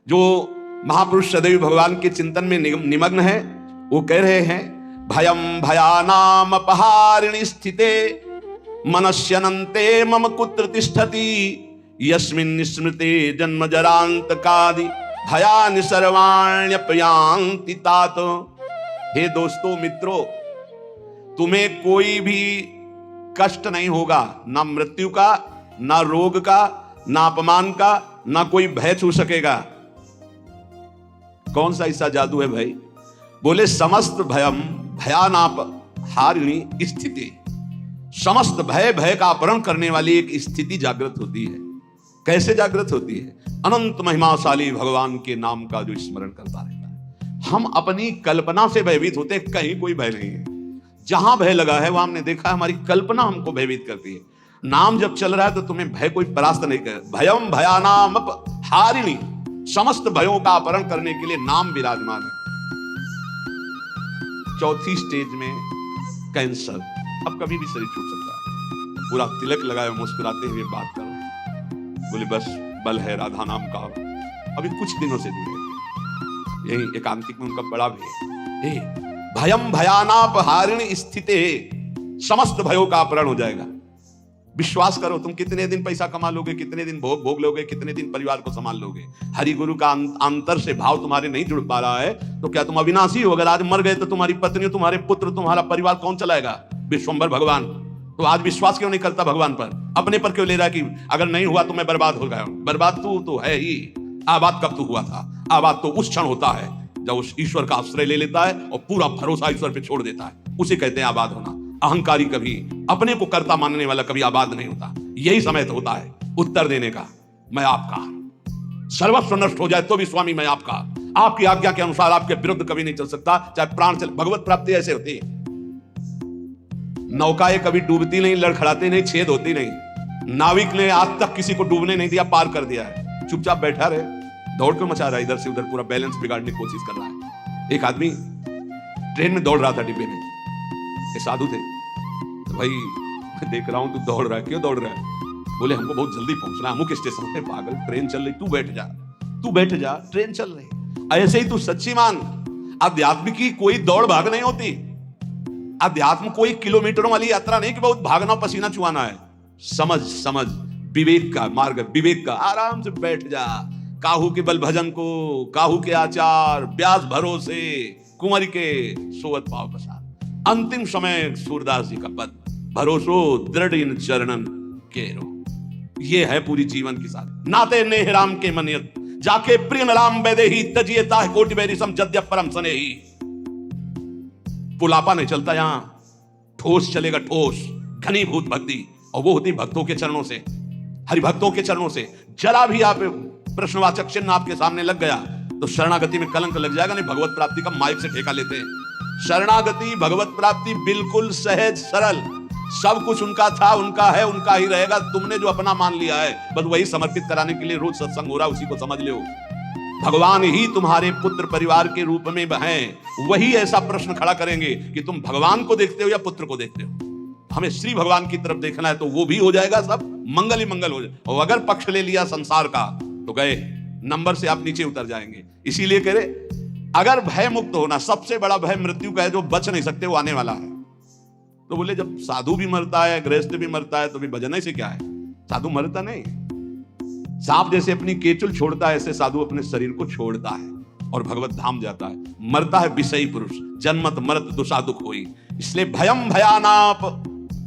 जो महापुरुष सदैव भगवान के चिंतन में निमग्न है, वो कह रहे हैं भयम भयानाम अपहारिणी स्थिते मनस्यनन्ते मम कुत्र तिष्ठति यस्मिन् स्मृते जन्म जरांत कादि भयानि सर्वाण्यपयांति तात। हे दोस्तों मित्रों, तुम्हें कोई भी कष्ट नहीं होगा, ना मृत्यु का, ना रोग का, ना अपमान का, ना कोई भय छू सकेगा। कौन सा ऐसा जादू है भाई? बोले समस्त भयम भयानाप हारिणी स्थिति, समस्त भय का अपहरण करने वाली एक स्थिति जागृत होती है। कैसे जागृत होती है? अनंत महिमाशाली भगवान के नाम का जो स्मरण करता रहता है। हम अपनी कल्पना से भयभीत होते हैं, कहीं कोई भय नहीं है। जहां भय लगा है वहां हमने देखा हमारी कल्पना हमको भयभीत करती है। नाम जब चल रहा है तो तुम्हें भय कोई परास्त नहीं कर। भयम भयानाम हारिणी, समस्त भयों का अपहरण करने के लिए नाम विराजमान है। चौथी स्टेज में कैंसर, अब कभी भी शरीर छूट सकता है। पूरा तिलक लगाए मुस्कुराते हुए बात करो, बोले बस बल है राधा नाम का। अभी कुछ दिनों से जुड़े, यही एकांतिक में उनका बड़ा भी है। भयम भयानाप हारिणी स्थिते, समस्त भयों का अपहरण हो जाएगा। विश्वास करो, तुम कितने दिन पैसा कमा लोगे, कितने दिन भोग लोगे, कितने दिन परिवार को संभाल लोगे। हरि गुरु का अंतर से भाव तुम्हारे नहीं जुड़ पा रहा है तो क्या तुम अविनाशी हो? अगर आज मर गए तो तुम्हारी पत्नी, तुम्हारे पुत्र, तुम्हारा परिवार कौन चलाएगा? विश्वंभर भगवान। तो आज विश्वास क्यों नहीं करता भगवान पर? अपने पर क्यों ले रहा है कि अगर नहीं हुआ तो मैं बर्बाद हो गया? बर्बाद तू तो है ही। आबाद कब तू हुआ था? आबाद तो उस क्षण होता है जब उस ईश्वर का आश्रय ले लेता है और पूरा भरोसा ईश्वर पे छोड़ देता है, उसे कहते हैं आबाद होना। अहंकारी कभी, अपने को कर्ता मानने वाला कभी आबाद नहीं होता। यही समय तो होता है उत्तर देने का, मैं आपका। सर्वस्व नष्ट हो जाए तो भी स्वामी मैं आपका। आपकी आज्ञा के अनुसार आपके विरुद्ध कभी नहीं चल सकता, चाहे प्राण चले। भगवत प्राप्ति ऐसे होती है। नौकाएं कभी डूबती नहीं, लड़खड़ाती नहीं, छेद होती नहीं। नाविक ने आज तक किसी को डूबने नहीं दिया, पार कर दिया है। चुपचाप बैठा रहे, दौड़ क्यों मचा रहा है? इधर से उधर पूरा बैलेंस बिगाड़ने की कोशिश कर रहा है। एक आदमी ट्रेन में दौड़ रहा था, डिब्बे में। ये साधु थे। तो भाई मैं देख रहा हूं तू दौड़ रहा है, क्यों दौड़ रहा है? बोले हमको बहुत जल्दी पहुंचना है अमुक स्टेशन पे। पागल, ट्रेन चल रही, तू बैठ जा, तू बैठ जा, ट्रेन चल रही। ऐसे ही तू सच्ची मान, अध्यात्म की कोई दौड़ भाग नहीं होती। अध्यात्म कोई किलोमीटरों वाली यात्रा नहीं कि बहुत भागना पसीना चुआना है। समझ समझ, विवेक का मार्ग, विवेक का। आराम से बैठ जा। काहू के बल भजन को, काहू के आचार, ब्यास भरोसे, कुंवर के सोवत पाव प्रसाद। अंतिम समय सूरदास जी का पद, भरोसो दृढ़ इन चरणन केरो। ये है पूरी जीवन की साथ। नाते नेह राम के मनियत, जाके प्रिय नलाम बेदेही, तजिए ताह कोटि बैरिसम जद्य परम सनेही। पुलापा नहीं चलता यहां, ठोस चलेगा, ठोस घनीभूत भक्ति। और वो होती भक्तों के चरणों से, हरिभक्तों के चरणों से। जरा भी आप प्रश्नवाचक चिन्ह आपके सामने लग गया तो शरणागति में कलंक लग जाएगा। नहीं, भगवत प्राप्ति का माइक से ठेका लेते हैं। शरणागति, भगवत प्राप्ति बिल्कुल सहज सरल। सब कुछ उनका था, उनका है, उनका ही रहेगा। तुमने जो अपना मान लिया है, बस वही समर्पित कराने के लिए रोज सत्संग हो रहा है, उसी को समझ लो। भगवान ही तुम्हारे पुत्र परिवार के रूप में हैं। वही ऐसा प्रश्न खड़ा करेंगे कि तुम भगवान को देखते हो या पुत्र को देखते हो। हमें श्री भगवान की तरफ देखना है तो वो भी हो जाएगा, सब मंगल ही मंगल हो जाए। और अगर पक्ष ले लिया संसार का तो गए, नंबर से आप नीचे उतर जाएंगे। इसीलिए कह रहे, अगर भय मुक्त होना, सबसे बड़ा भय मृत्यु का है, जो बच नहीं सकते, वो आने वाला है। तो बोले जब साधु भी मरता है, गृहस्थ भी मरता है, तो भी भजन से क्या है? साधु मरता नहीं। सांप जैसे अपनी केचुल छोड़ता है, ऐसे साधु अपने शरीर को छोड़ता है और भगवत धाम जाता है। मरता है विषयी पुरुष, जन्मत मरत दुषा दुख होई। इसलिए भयम भयानाप,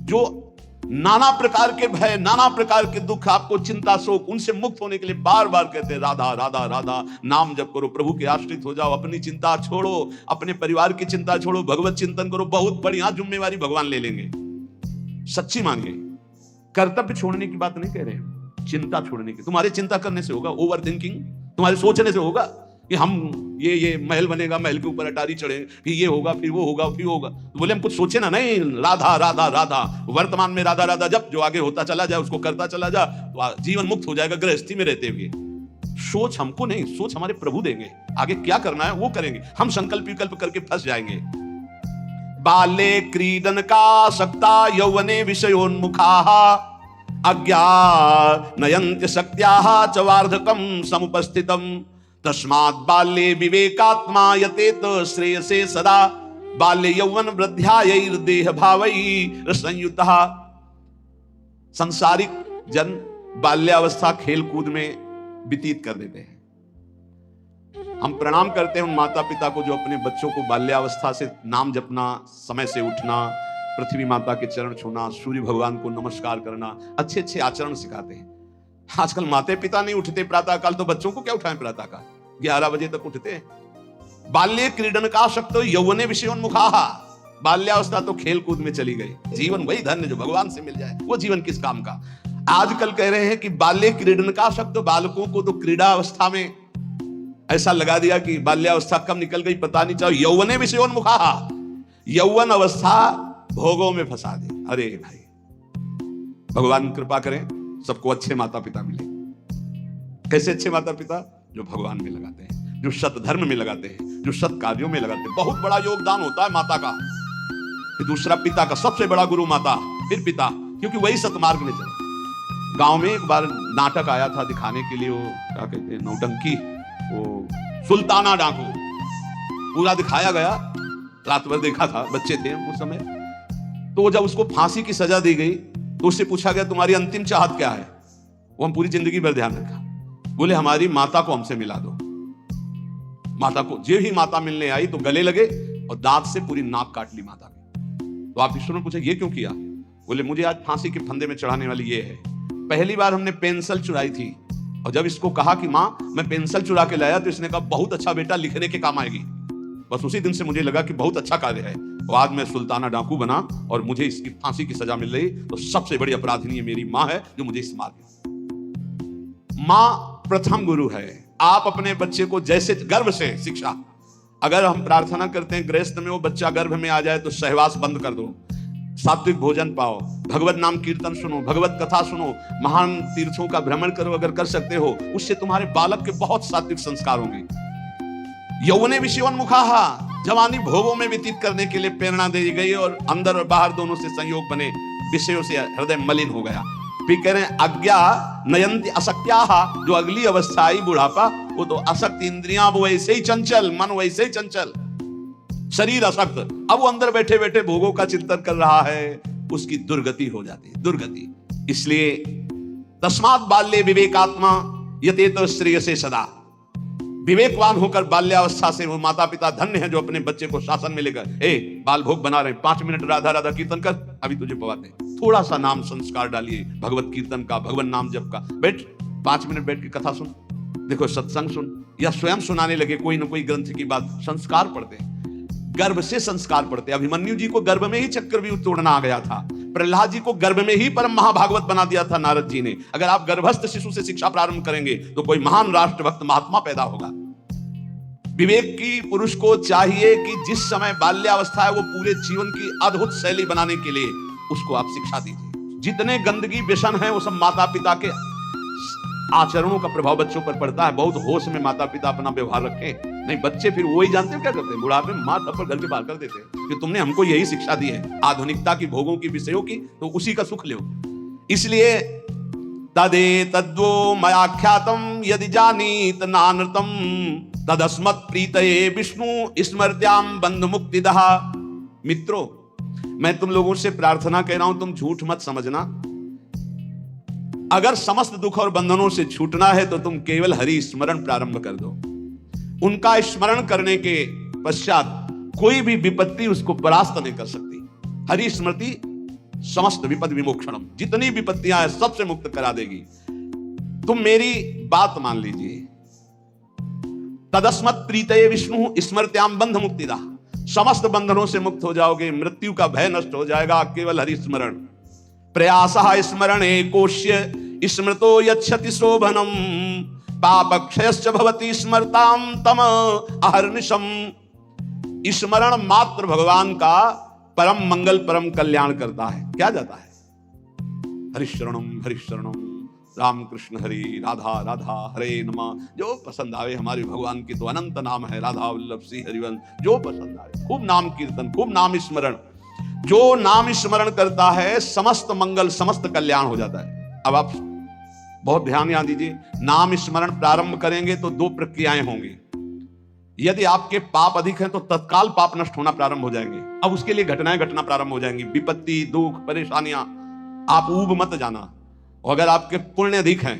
जो नाना प्रकार के भय, नाना प्रकार के दुख, आपको चिंता शोक, उनसे मुक्त होने के लिए बार बार कहते हैं राधा राधा राधा। नाम जप करो, प्रभु के आश्रित हो जाओ, अपनी चिंता छोड़ो, अपने परिवार की चिंता छोड़ो, भगवत चिंतन करो। बहुत बढ़िया जिम्मेवारी भगवान ले लेंगे। सच्ची मानिए, कर्तव्य छोड़ने की बात नहीं कह रहे हैं, चिंता छोड़ने की। तुम्हारे चिंता करने से होगा, ओवर थिंकिंग तुम्हारे सोचने से होगा कि हम ये महल बनेगा, महल के ऊपर अटारी चढ़े, फिर ये होगा, फिर वो होगा, फिर होगा। तो बोले हम कुछ सोचे ना, नहीं, राधा राधा राधा, वर्तमान में राधा राधा जब, जो आगे होता चला जाए उसको करता चला जा, तो जीवन मुक्त हो जाएगा गृहस्थी में रहते हुए। सोच हमको नहीं, सोच हमारे प्रभु देंगे। आगे क्या करना है वो करेंगे, हम संकल्प विकल्प करके फंस जाएंगे। बाले क्रीडन का सक्ता यौवने विषयोन्मुखाः अज्ञानयन्त्य शक्त्याः च वार्धकं समुपस्थितम् तस्मात् बाल्ये विवेकात्मा यतेत श्रेयसे सदा बाल्य यौवन वृद्ध्यायैर्देह भावैः संयुतः। सांसारिक जन बाल्यावस्था खेल कूद में व्यतीत कर देते हैं। हम प्रणाम करते हैं उन माता पिता को जो अपने बच्चों को बाल्यावस्था से नाम जपना, समय से उठना, पृथ्वी माता के चरण छूना, सूर्य भगवान को नमस्कार करना, अच्छे अच्छे आचरण सिखाते हैं। आजकल माता पिता नहीं उठते प्रातः काल, तो बच्चों को क्या उठाएं प्रातः काल? 11 बजे तक उठते हैं। बाल्ये क्रीडन का शक्त यौवने विषयोन्मुखा। बाल्यावस्था तो खेल कूद में चली गई। जीवन वही धन्य जो भगवान से मिल जाए, वो जीवन किस काम का? आजकल कह रहे हैं कि बाल्य क्रीडन का शक्त, बालकों को तो क्रीड़ा अवस्था में ऐसा लगा दिया कि बाल्यावस्था कब निकल गई पता नहीं। चाहे यौवने विषयोन्मुखा, यौवन अवस्था भोगों में फंसा दे। अरे भाई, भगवान कृपा करें सबको अच्छे माता पिता मिले। कैसे अच्छे माता पिता? जो भगवान में लगाते हैं, जो सत धर्म में लगाते हैं, जो सत कार्यों में लगाते हैं। बहुत बड़ा योगदान होता है माता का। फिर दूसरा पिता का, सबसे बड़ा गुरु माता, फिर पिता, क्योंकि वही सतमार्ग में चले। गांव में एक बार नाटक आया था दिखाने के लिए, वो क्या कहते हैं, नौटंकी, वो सुल्ताना डाकू पूरा दिखाया गया। रात भर देखा था, बच्चे थे उस समय। तो जब उसको फांसी की सजा दी गई तो उससे पूछा गया तुम्हारी अंतिम चाहत क्या है? वो हम पूरी जिंदगी भर ध्यान रखा। बोले हमारी माता को हमसे मिला दो। माता को, जे ही माता मिलने आई तो गले लगे और दांत से पूरी नाक काट ली माता की। तो आप ईश्वर ने पूछा ये क्यों किया? बोले मुझे आज फांसी के फंदे में चढ़ाने वाली ये है। पहली बार हमने पेंसिल चुराई थी, और जब इसको कहा कि माँ मैं पेंसिल चुरा के लाया, तो इसने कहा बहुत अच्छा बेटा, लिखने के काम आएगी। बस उसी दिन से मुझे लगा कि बहुत अच्छा कार्य है। और आज मैं सुल्ताना डाकू बना और मुझे इसकी फांसी की सजा मिल रही, तो सबसे बड़ी अपराधिनी मेरी माँ है जो मुझे इस मार दी। माँ प्रथम गुरु है। आप अपने बच्चे को जैसे गर्भ से शिक्षा, अगर हम प्रार्थना करते हैं गृहस्थ में वो बच्चा गर्भ में आ जाए तो सहवास बंद कर दो, सात्विक भोजन पाओ, भगवत नाम कीर्तन सुनो, भगवत कथा सुनो, महान तीर्थों का भ्रमण करो अगर कर सकते हो, उससे तुम्हारे बालक के बहुत सात्विक संस्कार होंगे। यौवने विषयोन्मुखा, जवानी भोगों में व्यतीत करने के लिए प्रेरणा दी गई और अंदर और बाहर दोनों से संयोग बने, विषयों से हृदय मलिन हो गया। फिर कह रहे हैं अज्ञा नयंति असक्त्याः, जो अगली अवस्था आई बुढ़ापा, वो तो असक्त, इंद्रियां वो वैसे ही चंचल, मन वैसे ही चंचल, शरीर असक्त। अब वो अंदर बैठे बैठे भोगों का चिंतन कर रहा है, उसकी दुर्गति हो जाती है, दुर्गति। इसलिए तस्मात् बाल्ये विवेकात्मा यतेत श्रेयसे सदा। विवेकवान होकर बाल्यावस्था से वो माता पिता धन्य हैं जो अपने बच्चे को शासन में लेकर, ए बाल भोग बना रहे, 5 मिनट राधा राधा कीर्तन कर, अभी तुझे पवाते, थोड़ा सा नाम संस्कार डालिए, भगवत कीर्तन का, भगवान नाम जप का, बैठ 5 मिनट बैठ के कथा सुन, देखो सत्संग सुन, या स्वयं सुनाने लगे कोई ना कोई ग्रंथ की बात। संस्कार पढ़ते, गर्भ से संस्कार पढ़ते। अभिमन्यु जी को गर्भ में ही चक्रव्यूह तोड़ना आ गया था। प्रहलाद जी को गर्भ में ही परम महाभागवत बना दिया था नारद जी ने। अगर आप गर्भस्थ शिशु से शिक्षा प्रारंभ करेंगे तो कोई महान राष्ट्रभक्त महात्मा पैदा होगा। विवेक की पुरुष को चाहिए कि जिस समय बाल्यावस्था है वो पूरे जीवन की अद्भुत शैली बनाने के लिए उसको आप शिक्षा दीजिए। जितने गंदगी व्यसन है वो सब माता पिता के आचरणों का प्रभाव बच्चों पर पड़ता है। बहुत होश में माता पिता अपना व्यवहार रखें, नहीं बच्चे फिर वही जानते हैं क्या करते हैं, बुढ़ापे में माँ थप्पड़ घर के बाहर कर देते हैं कि तुमने हमको यही शिक्षा दी है आधुनिकता की, भोगों की, विषयों की, तो उसी का सुख लो। इसलिए तदे तद्वो मयाख्यातम यदि जानीत नानृतम तदस्मत् प्रीतये विष्णु स्मृत्याम बंध मुक्तिदः। मित्रों, मैं तुम लोगों से प्रार्थना कह रहा हूं, तुम झूठ मत समझना। अगर समस्त दुख और बंधनों से छूटना है तो तुम केवल हरि स्मरण प्रारंभ कर दो। उनका स्मरण करने के पश्चात कोई भी विपत्ति उसको परास्त नहीं कर सकती। हरि स्मृति समस्त विपद विमोक्षणम, जितनी विपत्तियां हैं सबसे मुक्त करा देगी। तुम मेरी बात मान लीजिए। तदस्मत् प्रीतये विष्णु स्मृत्याम बंध मुक्तिदा, समस्त बंधनों से मुक्त हो जाओगे, मृत्यु का भय नष्ट हो जाएगा केवल हरि स्मरण। प्रयासः स्मरणे कोश्य स्मृतो यच्छति शोभनम पापक्षयश्च भवति स्मरताम तम अहर्निशम। स्मरण मात्र भगवान का परम मंगल परम कल्याण करता है। क्या जाता है? हरिशरणम राम कृष्ण हरि, राधा राधा हरे नमः। जो पसंद आवे, हमारे भगवान की तो अनंत नाम है, राधा वल्लभ श्री हरिवंश, जो पसंद आवे। खूब नाम कीर्तन, खूब नाम स्मरण। जो नाम स्मरण करता है समस्त मंगल समस्त कल्याण हो जाता है। अब आप बहुत ध्यान यहाँ दीजिए, नाम स्मरण प्रारंभ करेंगे तो दो प्रक्रियाएं होंगी। यदि आपके पाप अधिक हैं तो तत्काल पाप नष्ट होना प्रारंभ हो जाएंगे। अब उसके लिए घटनाएं घटना प्रारंभ हो जाएंगी, विपत्ति, दुख, परेशानियां। आप ऊब मत जाना। और अगर आपके पुण्य अधिक हैं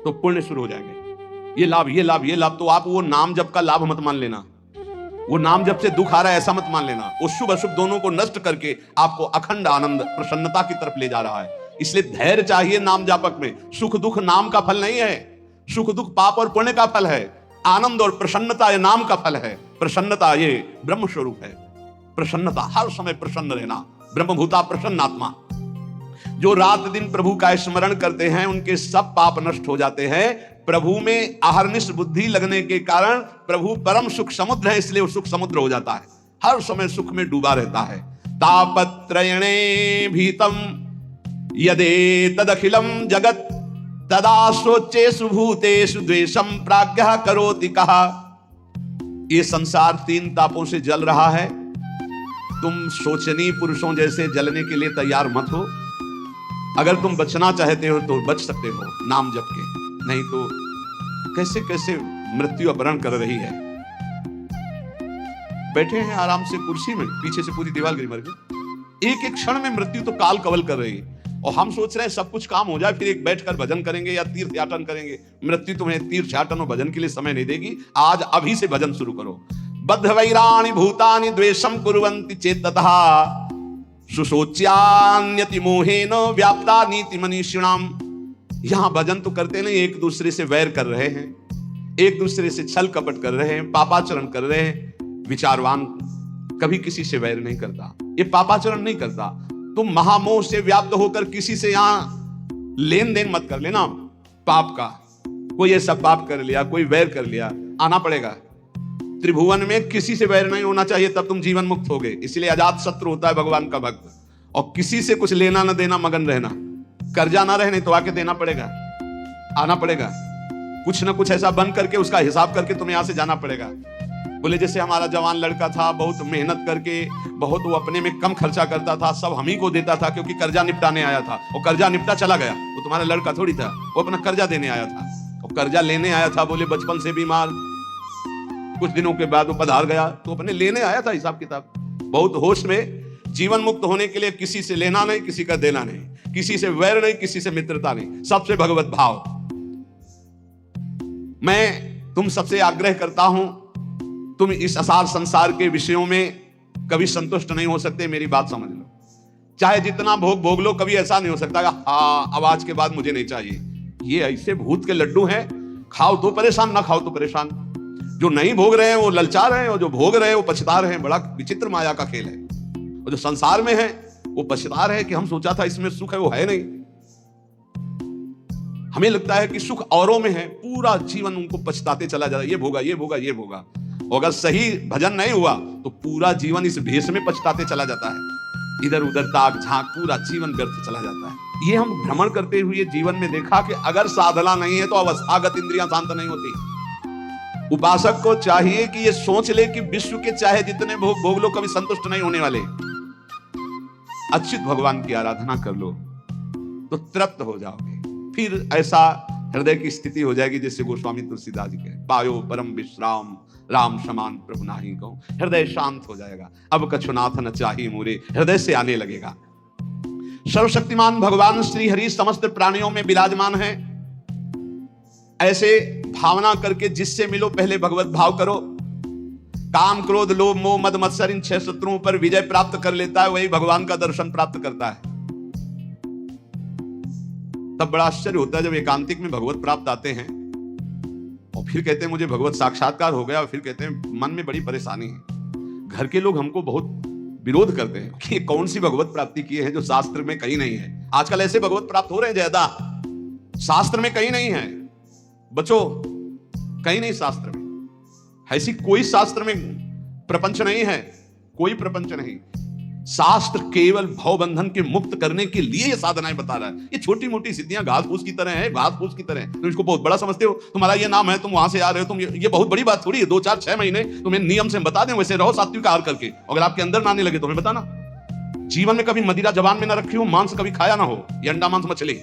तो पुण्य शुरू हो जाएंगे। ये लाभ, ये लाभ, ये लाभ। तो आप वो नाम जप का लाभ मत मान लेना, वो नाम जप से दुख आ रहा है ऐसा मत मान लेना। वो शुभ अशुभ दोनों को नष्ट करके आपको अखंड आनंद, प्रसन्नता की तरफ ले जा रहा है। इसलिए धैर्य चाहिए नाम जापक में। सुख दुख नाम का फल नहीं है, सुख दुख पाप और पुण्य का फल है। आनंद और प्रसन्नता ये नाम का फल है। प्रसन्नता ये ब्रह्म स्वरूप है। प्रसन्नता, हर समय प्रसन्न रहना, ब्रह्मभूता प्रसन्नात्मा। जो रात दिन प्रभु का स्मरण करते हैं उनके सब पाप नष्ट हो जाते हैं। प्रभु में अहर्निश बुद्धि लगने के कारण प्रभु परम सुख समुद्र है, इसलिए वो सुख समुद्र हो जाता है, हर समय सुख में डूबा रहता है। तापत्रयणे भीतम यदे तदखिलम जगत तदा सोचेषु भूतेषु द्वेषम प्राज्ञः करोति कहा। ये संसार तीन तापों से जल रहा है। तुम शोचनीय पुरुषों जैसे जलने के लिए तैयार मत हो। अगर तुम बचना चाहते हो तो बच सकते हो नाम जप के, नहीं तो कैसे कैसे मृत्यु अपहरण कर रही है। बैठे हैं आराम से कुर्सी में, पीछे से पूरी दीवार गिरी मर गई। एक एक क्षण में मृत्यु तो काल कवल कर रही है और हम सोच रहे हैं सब कुछ काम हो जाए फिर एक बैठकर भजन करेंगे या तीर्थयाटन करेंगे। मृत्यु तुम्हें तीर्थयाटन और भजन के लिए समय नहीं देगी। आज अभी से भजन शुरू करो। बद्ध वैराणि भूतानि द्वेषम कुर्वन्ति चेततः सुशोच्यान्यति मोहेन व्याप्ता नीति मनीषिणाम। यहां भजन तो करते नहीं, एक दूसरे से वैर कर रहे हैं, एक दूसरे से छल कपट कर रहे हैं, पापाचरण कर रहे हैं। विचारवान कभी किसी से वैर नहीं करता, ये पापाचरण नहीं करता। तुम महामोह से व्याप्त होकर किसी से यहां लेन देन मत कर लेना पाप का। कोई ऐसा पाप कर लिया, कोई वैर कर लिया, आना पड़ेगा। त्रिभुवन में किसी से वैर नहीं होना चाहिए, तब तुम जीवन मुक्त होगे। इसलिए अजात शत्रु होता है भगवान का भक्त। और किसी से कुछ लेना ना देना, मगन रहना, कर्जा ना रहे, नहीं तो आके देना पड़ेगा, आना पड़ेगा। कुछ ना कुछ ऐसा बन करके उसका हिसाब करके तुम्हें यहां से जाना पड़ेगा। बोले जैसे हमारा जवान लड़का था, बहुत मेहनत करके, बहुत वो अपने में कम खर्चा करता था, सब हम ही को देता था क्योंकि कर्जा निपटाने आया था। और कर्जा निपटा चला गया, वो तुम्हारा लड़का थोड़ी था, वो अपना कर्जा देने आया था। और कर्जा लेने आया था, बोले बचपन से बीमार, कुछ दिनों के बाद वो पधार गया, तो अपने लेने आया था हिसाब किताब। बहुत होश में। जीवन मुक्त होने के लिए किसी से लेना नहीं, किसी का देना नहीं, किसी से वैर नहीं, किसी से मित्रता नहीं, सबसे भगवत भाव। मैं तुम सबसे आग्रह करता हूं, तुम इस असार संसार के विषयों में कभी संतुष्ट नहीं हो सकते, मेरी बात समझ लो। चाहे जितना भोग भोग लो, कभी ऐसा नहीं हो सकता हाँ अब आज के बाद मुझे नहीं चाहिए। ये ऐसे भूत के लड्डू हैं, खाओ तो परेशान, ना खाओ तो परेशान। जो नहीं भोग रहे हैं वो ललचा रहे हैं, और जो भोग रहे हैं वो पछता रहे हैं। बड़ा विचित्र माया का खेल है। और जो संसार में है वो पछता रहे कि हम सोचा था इसमें सुख है, वो है नहीं। हमें लगता है कि सुख औरों में है, पूरा जीवन उनको पछताते चला जाता है, ये भोगा, ये भोगा, ये भोगा। और अगर सही भजन नहीं हुआ तो पूरा जीवन इस भेष में पछताते चला जाता है। इधर उधर ताक झांक, पूरा जीवन व्यर्थ चला जाता है। ये हम भ्रमण करते हुए जीवन में देखा कि अगर साधना नहीं है तो अवस्थागत इंद्रियां शांत नहीं होती। उपासक को चाहिए कि ये सोच ले कि विश्व के चाहे जितने भोग भोग लो, कभी संतुष्ट नहीं होने वाले। अच्युत भगवान की आराधना कर लो तो तृप्त हो जाओगे। फिर ऐसा हृदय की स्थिति हो जाएगी जैसे गोस्वामी तुलसीदास जी कहे, पायो परम विश्राम राम समान प्रभु नाही को। हृदय शांत हो जाएगा। अब कछुनाथ न चाही मोरे, हृदय से आने लगेगा। सर्वशक्तिमान भगवान श्री हरि समस्त प्राणियों में विराजमान है। ऐसे भावना करके जिससे मिलो पहले भगवत भाव करो। काम क्रोध लोभ मोह मद मत्सर इन 6 शत्रुओं पर विजय प्राप्त कर लेता है, वही भगवान का दर्शन प्राप्त करता है। तब बड़ा आश्चर्य होता है जब एकांतिक में भगवत प्राप्त आते हैं और फिर कहते हैं मुझे भगवत साक्षात्कार हो गया, और फिर कहते हैं मन में बड़ी परेशानी है। घर के लोग हमको बहुत विरोध करते हैं कि कौन सी भगवत प्राप्ति किए हैं जो शास्त्र में कहीं नहीं है। आजकल ऐसे भगवत प्राप्त हो रहे हैं ज्यादा, शास्त्र में कहीं नहीं है। बच्चों, कहीं नहीं शास्त्र में, ऐसी कोई शास्त्र में प्रपंच नहीं है, कोई प्रपंच नहीं। शास्त्र केवल भवबंधन के मुक्त करने के लिए ये साधनाएं बता रहा है। ये छोटी मोटी सिद्धियां घास फूस की तरह है, घास फूस की तरह। तुम इसको बहुत बड़ा समझते हो, तुम्हारा ये नाम है, तुम वहां से आ रहे हो, तुम ये बहुत बड़ी बात थोड़ी है। 2 4 6 महीने तुम्हें नियम से बता दें, वैसे रहो सात्विक आहार करके। अगर आपके अंदर ना आने लगे तो हमें बताना। जीवन में कभी मदिरा जबान में ना रखी हो, मांस कभी खाया ना हो, ये अंडा मांस मछली,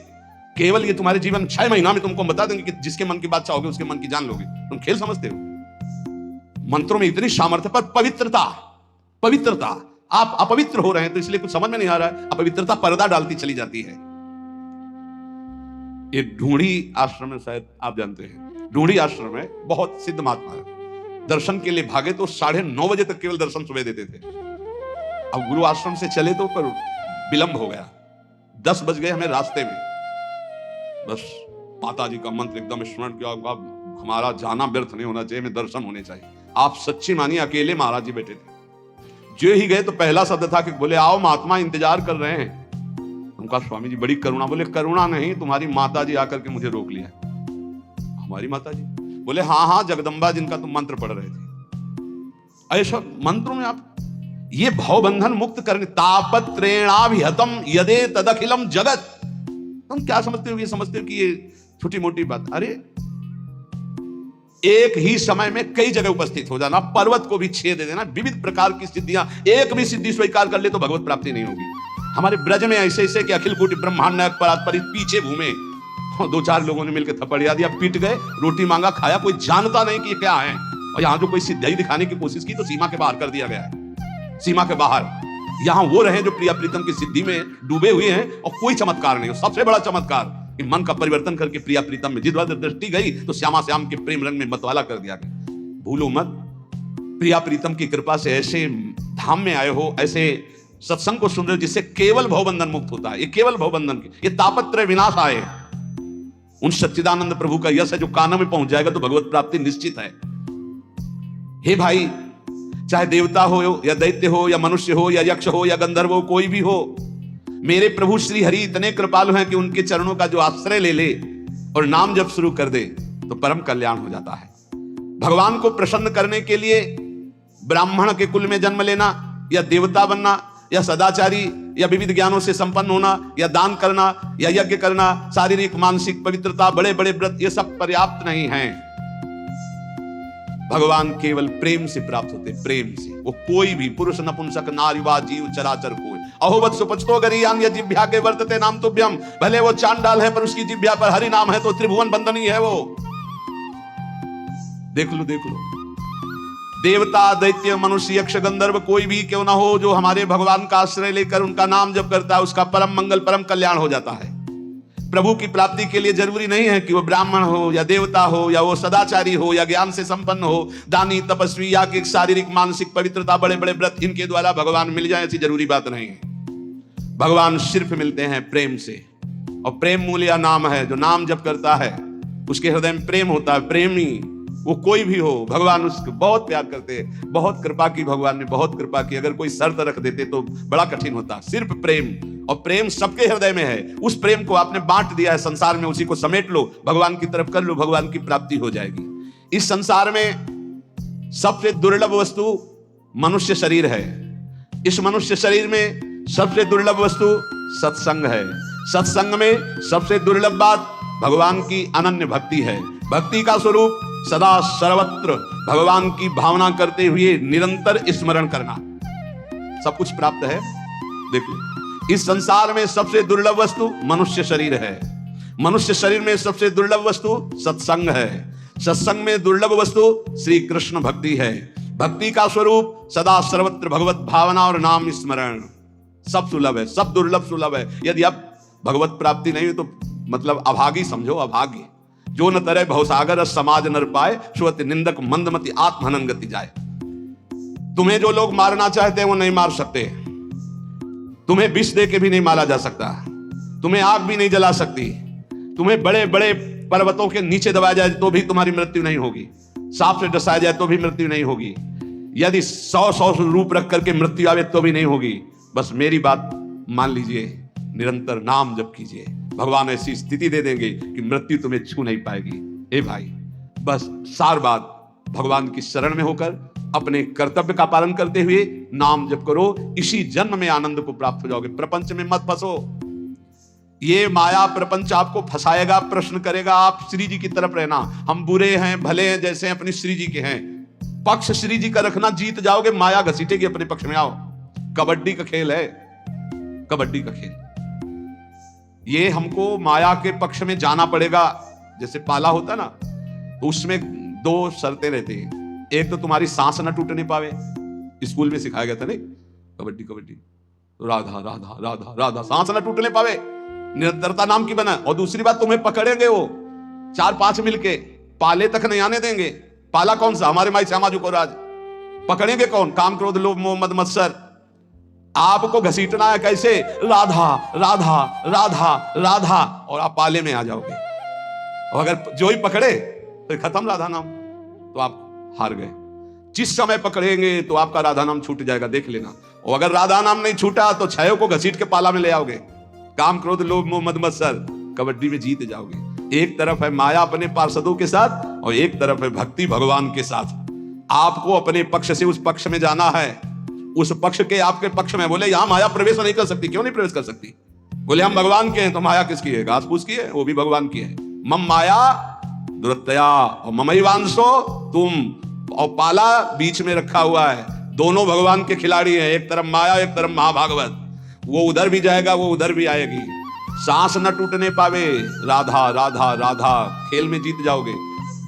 केवल ये तुम्हारे जीवन 6 महीना में तुमको बता देंगे कि जिसके मन की बात चाहोगे उसके मन की जान लोगे। तुम खेल समझते हो? मंत्रों में इतनी सामर्थ्य, पर पवित्रता, पवित्रता, आप अपवित्र हो रहे हैं तो इसलिए कुछ समझ में नहीं आ रहा है। अपवित्रता पर्दा डालती चली जाती है। ये ढूंढी आश्रम में, शायद आप जानते हैं, ढूंढी आश्रम में बहुत सिद्ध महात्मा है। दर्शन के लिए भागे तो 9:30 बजे तक केवल दर्शन सुबह देते थे। अब गुरु आश्रम से चले तो पर विलंब हो गया, 10 बज गए हमें रास्ते में। बस माता जी का मंत्र एकदम स्मरण किया, हमारा जाना व्यर्थ नहीं होना चाहिए, हमें दर्शन होने चाहिए। आप सच्ची मानिए, अकेले महाराज जी बैठे थे। जो ही गए तो पहला शब्द था कि बोले आओ महात्मा इंतजार कर रहे हैं। उनका स्वामी जी बड़ी करुणा, बोले करुणा नहीं, तुम्हारी माता जी आकर के मुझे रोक लिया। हमारी माता जी? बोले हाँ हाँ, जगदम्बा जिनका तुम मंत्र पढ़ रहे थे। ऐसा मंत्रों में आप ये भवबंधन मुक्त करने, तापत्रेणाभिहतम यदे तदखिलम जगत। तुम क्या समझते हो? ये समझते हो कि ये छोटी मोटी बात? अरे एक ही समय में कई जगह उपस्थित हो जाना, पर्वत को भी छेद दे देना, विविध प्रकार की सिद्धियां, एक भी सिद्धि स्वीकार कर ले तो भगवत प्राप्ति नहीं होगी। हमारे ब्रज में ऐसे ऐसे कि अखिल कोटि ब्रह्मांड नायक परात्पर पीछे घूमे, 2-4 लोगों ने मिलकर थप्पड़ दिया, पीट गए, रोटी मांगा, खाया, कोई जानता नहीं कि ये क्या है। और यहां जो कोई सिद्धाई दिखाने की कोशिश की तो सीमा के बाहर कर दिया गया है। सीमा के बाहर यहां वो रहे जो प्रिया प्रीतम की सिद्धि में डूबे हुए हैं और कोई चमत्कार नहीं। सबसे बड़ा चमत्कार कि मन का परिवर्तन करके प्रिया प्रीतम में जिस दृष्टि गई तो श्यामा श्याम के प्रेम रंग में मतवाला कर दिया गया। भूलो मत, प्रिया प्रीतम की कृपा से ऐसे धाम में आए हो, ऐसे सत्संग को सुन रहे हो जिससे केवल भवबंधन मुक्त होता है। ये केवल भवबंधन की, ये तापत्रय विनाश आए उन सच्चिदानंद प्रभु का यश है जो कानों में पहुंच जाएगा तो भगवत प्राप्ति निश्चित है। हे भाई, चाहे देवता हो या दैत्य हो या मनुष्य हो या यक्ष हो या गंधर्व हो, कोई भी हो, मेरे प्रभु श्री हरि इतने कृपालु हैं कि उनके चरणों का जो आश्रय ले ले और नाम जब शुरू कर दे तो परम कल्याण हो जाता है। भगवान को प्रसन्न करने के लिए ब्राह्मण के कुल में जन्म लेना या देवता बनना या सदाचारी या विविध ज्ञानों से संपन्न होना या दान करना या यज्ञ करना, शारीरिक मानसिक पवित्रता, बड़े बड़े व्रत, ये सब पर्याप्त नहीं है। भगवान केवल प्रेम से प्राप्त होते, प्रेम से। वो कोई भी पुरुष नपुंसक नारी वा जीव चराचर कोई, अहोवत सुपचतो गरीयान या जिभ्या के वर्तते नाम तुभ्यम। भले वो चांडाल है पर उसकी जिभ्या पर हरि नाम है तो त्रिभुवन बंदनी है वो। देख लो देख लो, देवता दैत्य मनुष्य यक्ष गंधर्व कोई भी क्यों ना हो, जो हमारे भगवान का आश्रय लेकर उनका नाम जप करता है उसका परम मंगल परम कल्याण हो जाता है। प्रभु की प्राप्ति के लिए जरूरी नहीं है कि वो ब्राह्मण हो या देवता हो या वो सदाचारी हो या ज्ञान से संपन्न हो, दानी तपस्वी या कि शारीरिक मानसिक पवित्रता, बड़े बड़े व्रत, इनके द्वारा भगवान मिल जाए ऐसी जरूरी बात नहीं है। भगवान सिर्फ मिलते हैं प्रेम से, और प्रेम मूल्य नाम है। जो नाम जप करता है उसके हृदय में प्रेम होता है। प्रेमी वो कोई भी हो, भगवान उसको बहुत प्यार करते हैं। बहुत कृपा की, भगवान ने बहुत कृपा की। अगर कोई शर्त रख देते तो बड़ा कठिन होता। सिर्फ प्रेम, और प्रेम सबके हृदय में है। उस प्रेम को आपने बांट दिया है संसार में, उसी को समेट लो, भगवान की तरफ कर लो, भगवान की प्राप्ति हो जाएगी। इस संसार में सबसे दुर्लभ वस्तु मनुष्य शरीर है। इस मनुष्य शरीर में सबसे दुर्लभ वस्तु सत्संग है। सत्संग में सबसे दुर्लभ बात भगवान की अनन्य भक्ति है। भक्ति का स्वरूप सदा सर्वत्र भगवान की भावना करते हुए निरंतर स्मरण करना, सब कुछ प्राप्त है। देखो, इस संसार में सबसे दुर्लभ वस्तु मनुष्य शरीर है। मनुष्य शरीर में सबसे दुर्लभ वस्तु सत्संग है। सत्संग में दुर्लभ वस्तु श्री कृष्ण भक्ति है। भक्ति का स्वरूप सदा सर्वत्र भगवत भावना और नाम स्मरण। सब सुलभ है, सब दुर्लभ सुलभ है। यदि अब भगवत प्राप्ति नहीं हो तो मतलब अभागी समझो, अभागी। जो न तरह भवसागर समाज नर पाए, श्रुति निंदक मंदमति आत्महनन जाए। तुम्हें जो लोग मारना चाहते हैं वो नहीं मार सकते। तुम्हें विष दे के भी नहीं मारा जा सकता। तुम्हें आग भी नहीं जला सकती। तुम्हें बड़े बड़े पर्वतों के नीचे दबाया जाए तो भी तुम्हारी मृत्यु नहीं होगी। सांप से डसाया जाए तो भी मृत्यु नहीं होगी। यदि 100 रूप रख करके मृत्यु आवे तो भी नहीं होगी। बस मेरी बात मान लीजिए, निरंतर नाम जप कीजिए, भगवान ऐसी स्थिति दे देंगे कि मृत्यु तुम्हें छू नहीं पाएगी। ए भाई, बस सार बात भगवान की शरण में होकर अपने कर्तव्य का पालन करते हुए नाम जप करो। इसी जन्म में आनंद को प्राप्त हो जाओगे। प्रपंच में मत फंसो। ये माया प्रपंच आपको फंसाएगा, प्रश्न करेगा। आप श्री जी की तरफ रहना। हम बुरे हैं भले हैं जैसे अपनी श्री जी के हैं, पक्ष श्री जी का रखना, जीत जाओगे। माया घसीटेगी अपने पक्ष में। आओ, कबड्डी का खेल है, कबड्डी का खेल। ये हमको माया के पक्ष में जाना पड़ेगा। जैसे पाला होता ना, तो उसमें दो शर्तें रहती हैं। एक तो तुम्हारी सांस ना टूटने पावे, स्कूल में सिखाया गया था नहीं, कबड्डी कबड्डी, तो राधा राधा राधा राधा, सांस ना टूटने पावे, निरंतरता नाम की बना। और दूसरी बात, तुम्हें पकड़ेंगे वो 4-5 मिलके, पाले तक नहीं आने देंगे। पाला कौन सा? हमारे माई श्यामा जी को राज पकड़ेंगे कौन? काम क्रोध लोभ मोह मद मत्सर। आपको घसीटना है कैसे? राधा राधा राधा राधा, और आप पाले में आ जाओगे। और अगर जो ही पकड़े तो खत्म राधा नाम, तो आप हार गए। जिस समय पकड़ेंगे तो आपका राधा नाम छूट जाएगा, देख लेना। और अगर राधा नाम नहीं छूटा तो छयों को घसीट के पाला में ले आओगे। काम क्रोध लोभ मोह मद मत्सर, कबड्डी में जीत जाओगे। एक तरफ है माया अपने पार्षदों के साथ, और एक तरफ है भक्ति भगवान के साथ। आपको अपने पक्ष से उस पक्ष में जाना है, उस पक्ष के आपके पक्ष में। बोले यहां माया प्रवेश नहीं कर सकती। क्यों नहीं प्रवेश कर सकती? बोले हम भगवान के हैं। तो माया किसकी है? घास फूस की है, वो भी भगवान की है। मम माया दुरत्या और ममैवांशो तुम, और पाला बीच में रखा हुआ है। दोनों भगवान के खिलाड़ी हैं, एक तरफ माया एक तरफ महाभागवत। वो उधर भी जाएगा, वो उधर भी आएगी। सांस न टूटने पावे, राधा राधा राधा, खेल में जीत जाओगे।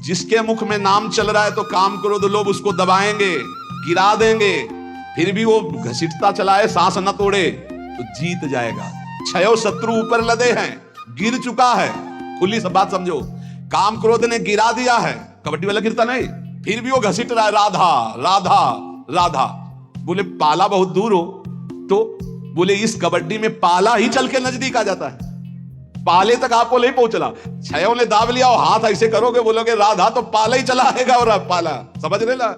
जिसके मुख में नाम चल रहा है तो काम क्रोध लोभ उसको दबाएंगे, गिरा देंगे, फिर भी वो घसीटता चला है, सांस न तोड़े तो जीत जाएगा। छयो शत्रु ऊपर लदे हैं, गिर चुका है। खुली सब बात समझो, काम क्रोध ने गिरा दिया है, कबड्डी वाला गिरता नहीं, फिर भी वो घसीट रहा है, राधा राधा राधा। बोले पाला बहुत दूर हो, तो बोले इस कबड्डी में पाला ही चल के नजदीक आ जाता है। पाले तक आपको नहीं पहुंचना, छयों ने दाब लिया और हाथ ऐसे करोगे, बोलोगे राधा, तो पाला ही चला आएगा। और पाला समझ रहे ना?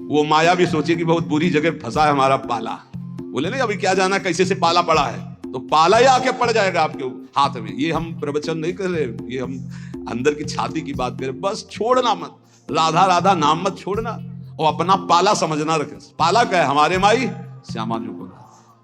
वो माया भी सोचे कि बहुत बुरी जगह फंसा है हमारा पाला। बोले नहीं अभी क्या जाना कैसे से पाला पड़ा है, तो पाला ही आके पड़ जाएगा आपके हाथ में। ये हम प्रवचन नहीं कर रहे, ये हम अंदर की छाती की बात करें। बस छोड़ना मत, राधा राधा नाम मत छोड़ना, और अपना पाला समझना रखे। पाला क्या है? हमारे माई श्यामा जी को।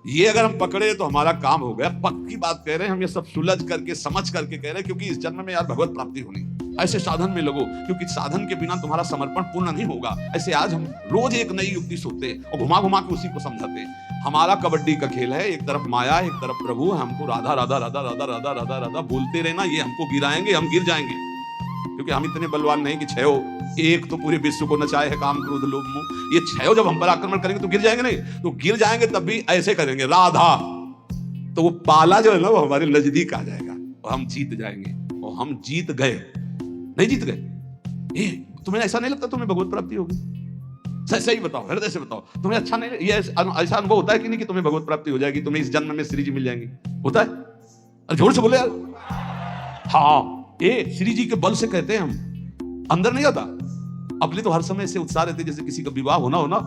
ये अगर हम पकड़े तो हमारा काम हो गया। पक्की बात कह रहे हैं हम, ये सब सुलझ करके समझ करके कह रहे हैं, क्योंकि इस जन्म में यार भगवत प्राप्ति होनी। ऐसे साधन में लगो, क्योंकि साधन के बिना तुम्हारा समर्पण पूर्ण नहीं होगा। ऐसे आज हम रोज एक नई युक्ति सोचते और घुमा घुमा के उसी को समझाते। हमारा कबड्डी का खेल है, एक तरफ माया एक तरफ प्रभु। हमको राधा राधा राधा राधा राधा राधा राधा बोलते रहना, ये हमको गिराएंगे, हम गिर जाएंगे। क्योंकि हम इतने बलवान नहीं कि छयो एक तो पूरे विश्व को नचाए है, काम क्रोध लोभ मोह। ये छयो जब हम पर आक्रमण करेंगे तो गिर जाएंगे नहीं, तो गिर जाएंगे तब भी ऐसे करेंगे राधा, तो वो पाला जो है ना वो हमारे नजदीक आ जाएगा और हम जीत जाएंगे। और हम जीत गए, नहीं जीत गए। तुम्हें ऐसा नहीं लगता तुम्हें भगवत प्राप्ति होगी? सही बताओ, हृदय से बताओ, तुम्हें अच्छा नहीं, ये ऐसा अनुभव होता है कि नहीं कि तुम्हें भगवत प्राप्ति हो जाएगी, तुम्हें इस जन्म में श्री जी मिल जाएंगी? होता है? अरे जोर से बोले यार। हाँ, ये श्री जी के बल से कहते हैं हम, अंदर नहीं आता। अपने तो हर समय से उत्साह रहते, जैसे किसी का विवाह होना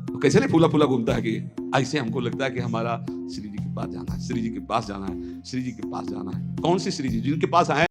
तो कैसे नहीं फूला फूला घूमता है कि ऐसे हमको लगता है कि हमारा श्री जी के पास जाना है, श्री जी के पास जाना है, श्री जी के पास जाना है। कौन सी श्री जी? जिनके पास आए